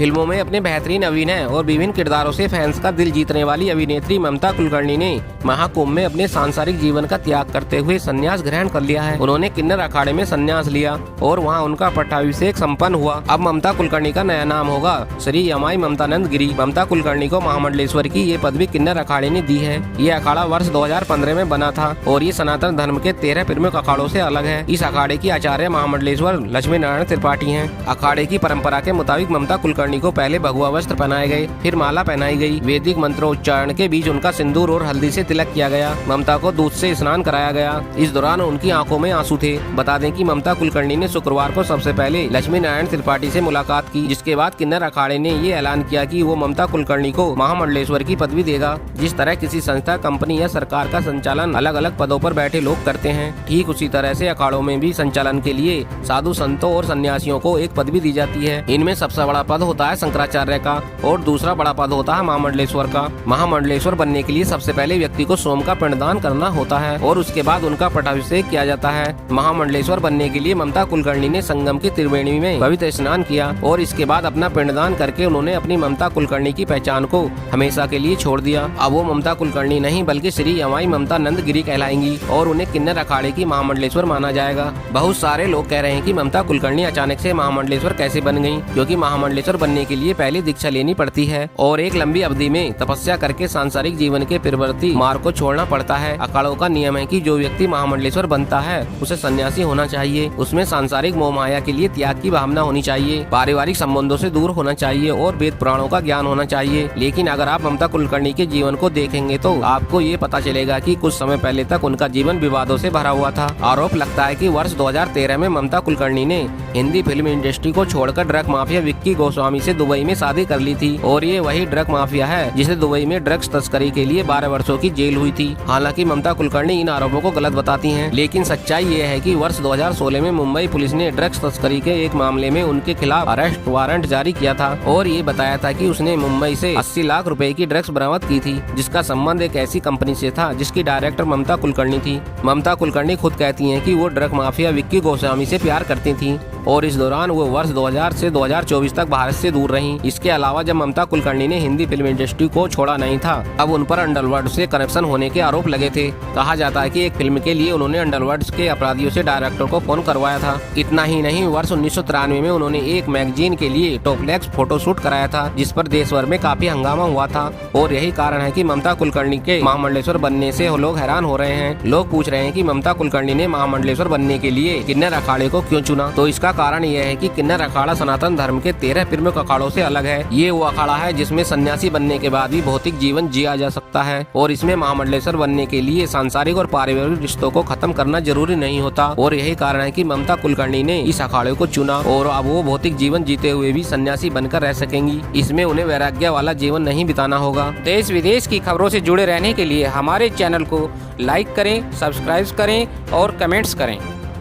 फिल्मों में अपने बेहतरीन अभिनय और विभिन्न किरदारों से फैंस का दिल जीतने वाली अभिनेत्री ममता कुलकर्णी ने महाकुंभ में अपने सांसारिक जीवन का त्याग करते हुए संन्यास ग्रहण कर लिया है। उन्होंने किन्नर अखाड़े में संन्यास लिया और वहां उनका पट्टाभिषेक संपन्न हुआ। अब ममता कुलकर्णी का नया नाम होगा श्री यमाई ममतानंद गिरी। ममता कुलकर्णी को महामंडलेश्वर की ये पदवी किन्नर अखाड़े ने दी है। ये अखाड़ा वर्ष 2015 में बना था और ये सनातन धर्म के 13 प्रमुख अखाड़ों से अलग है। इस अखाड़े की आचार्य महामंडलेश्वर लक्ष्मी नारायण त्रिपाठी हैं। अखाड़े की परंपरा के मुताबिक ममता कुलकर्णी को पहले भगवा वस्त्र पहनाए गए, फिर माला पहनाई गई। वैदिक मंत्रोच्चारण के बीच उनका सिंदूर और हल्दी से तिलक किया गया। ममता को दूध से स्नान कराया गया। इस दौरान उनकी आंखों में आंसू थे। बता दें कि ममता कुलकर्णी ने शुक्रवार को सबसे पहले लक्ष्मी नारायण त्रिपाठी से मुलाकात की, जिसके बाद किन्नर अखाड़े ने ये ऐलान किया कि वो ममता कुलकर्णी को महामंडलेश्वर की पदवी देगा। जिस तरह किसी संस्था, कंपनी या सरकार का संचालन अलग अलग पदों पर बैठे लोग करते हैं, ठीक उसी तरह से अखाड़ों में भी संचालन के लिए साधु संतों और सन्यासियों को एक पदवी दी जाती है। इनमें सबसे बड़ा पद होता है शंकराचार्य का और दूसरा बड़ा पद होता है महामंडलेश्वर का। महामंडलेश्वर बनने के लिए सबसे पहले व्यक्ति को सोम का पिंडदान करना होता है और उसके बाद उनका पट्टाभिषेक किया जाता है। महामंडलेश्वर बनने के लिए ममता कुलकर्णी ने संगम की त्रिवेणी में पवित्र स्नान किया और इसके बाद अपना पिंडदान करके उन्होंने अपनी ममता कुलकर्णी की पहचान को हमेशा के लिए छोड़ दिया। अब वो ममता कुलकर्णी नहीं बल्कि श्री यमाई ममतानंद गिरी कहलाएंगी और उन्हें किन्नर अखाड़े की महामंडलेश्वर माना जाएगा। बहुत सारे लोग कह रहे हैं कि ममता कुलकर्णी अचानक से महामंडलेश्वर कैसे बन गयी, क्योंकि महामंडलेश्वर बनने के लिए पहले दीक्षा लेनी पड़ती है और एक लंबी अवधि में तपस्या करके सांसारिक जीवन के प्रवृत्ति मार्ग को छोड़ना पड़ता है। अखाड़ों का नियम है कि जो व्यक्ति महामंडलेश्वर बनता है उसे सन्यासी होना चाहिए। उसमें सांसारिक मोह माया के लिए त्याग की भावना होनी चाहिए, पारिवारिक संबंधों से दूर होना चाहिए और वेद पुराणों का ज्ञान होना चाहिए। लेकिन अगर आप ममता कुलकर्णी के जीवन को देखेंगे तो आपको ये पता चलेगा कि कुछ समय पहले तक उनका जीवन विवादों से भरा हुआ था। आरोप लगता है कि वर्ष 2013 में ममता कुलकर्णी ने हिंदी फिल्म इंडस्ट्री को छोड़कर ड्रग माफिया विक्की गोस्वामी से दुबई में शादी कर ली थी और ये वही ड्रग माफिया है जिसे दुबई में ड्रग्स तस्करी के लिए 12 वर्षों की जेल हुई थी। हालांकि ममता कुलकर्णी इन आरोपों को गलत बताती हैं, लेकिन सच्चाई ये है कि वर्ष 2016 में मुंबई पुलिस ने ड्रग्स तस्करी के एक मामले में उनके खिलाफ अरेस्ट वारंट जारी किया था और ये बताया था कि उसने मुंबई से 80 लाख रुपए की ड्रग्स बरामद की थी, जिसका संबंध एक ऐसी कंपनी से था जिसकी डायरेक्टर ममता कुलकर्णी थी। ममता कुलकर्णी खुद कहती हैं कि वो ड्रग माफिया विक्की गोस्वामी से प्यार करती थी और इस दौरान वो वर्ष 2000 से 2024 तक भारत से दूर रहीं। इसके अलावा जब ममता कुलकर्णी ने हिंदी फिल्म इंडस्ट्री को छोड़ा नहीं था, अब उन पर अंडरवर्ल्ड से कनेक्शन होने के आरोप लगे थे। कहा जाता है कि एक फिल्म के लिए उन्होंने अंडरवर्ल्ड के अपराधियों से डायरेक्टर को फोन करवाया था। इतना ही नहीं, वर्ष 1993 में उन्होंने एक मैगजीन के लिए टॉपलेक्स फोटोशूट कराया था, जिस पर देश भर में काफी हंगामा हुआ था और यही कारण है कि ममता कुलकर्णी के महामंडलेश्वर बनने से लोग हैरान हो रहे हैं। लोग पूछ रहे हैं कि ममता कुलकर्णी ने महामंडलेश्वर बनने के लिए किन्नर अखाड़े को क्यों चुना, तो इसका कारण यह है कि किन्नर अखाड़ा सनातन धर्म के 13 प्रमुख अखाड़ों से अलग है। ये वो अखाड़ा है जिसमें सन्यासी बनने के बाद भी भौतिक जीवन जिया जा सकता है और इसमें महामंडलेश्वर बनने के लिए सांसारिक और पारिवारिक रिश्तों को खत्म करना जरूरी नहीं होता और यही कारण है कि ममता कुलकर्णी ने इस अखाड़े को चुना और अब वो भौतिक जीवन जीते हुए भी सन्यासी बनकर रह सकेंगी। इसमें उन्हें वैराग्य वाला जीवन नहीं बिताना होगा। देश विदेश की खबरों से जुड़े रहने के लिए हमारे चैनल को लाइक करें, सब्सक्राइब करें और कमेंट्स करें।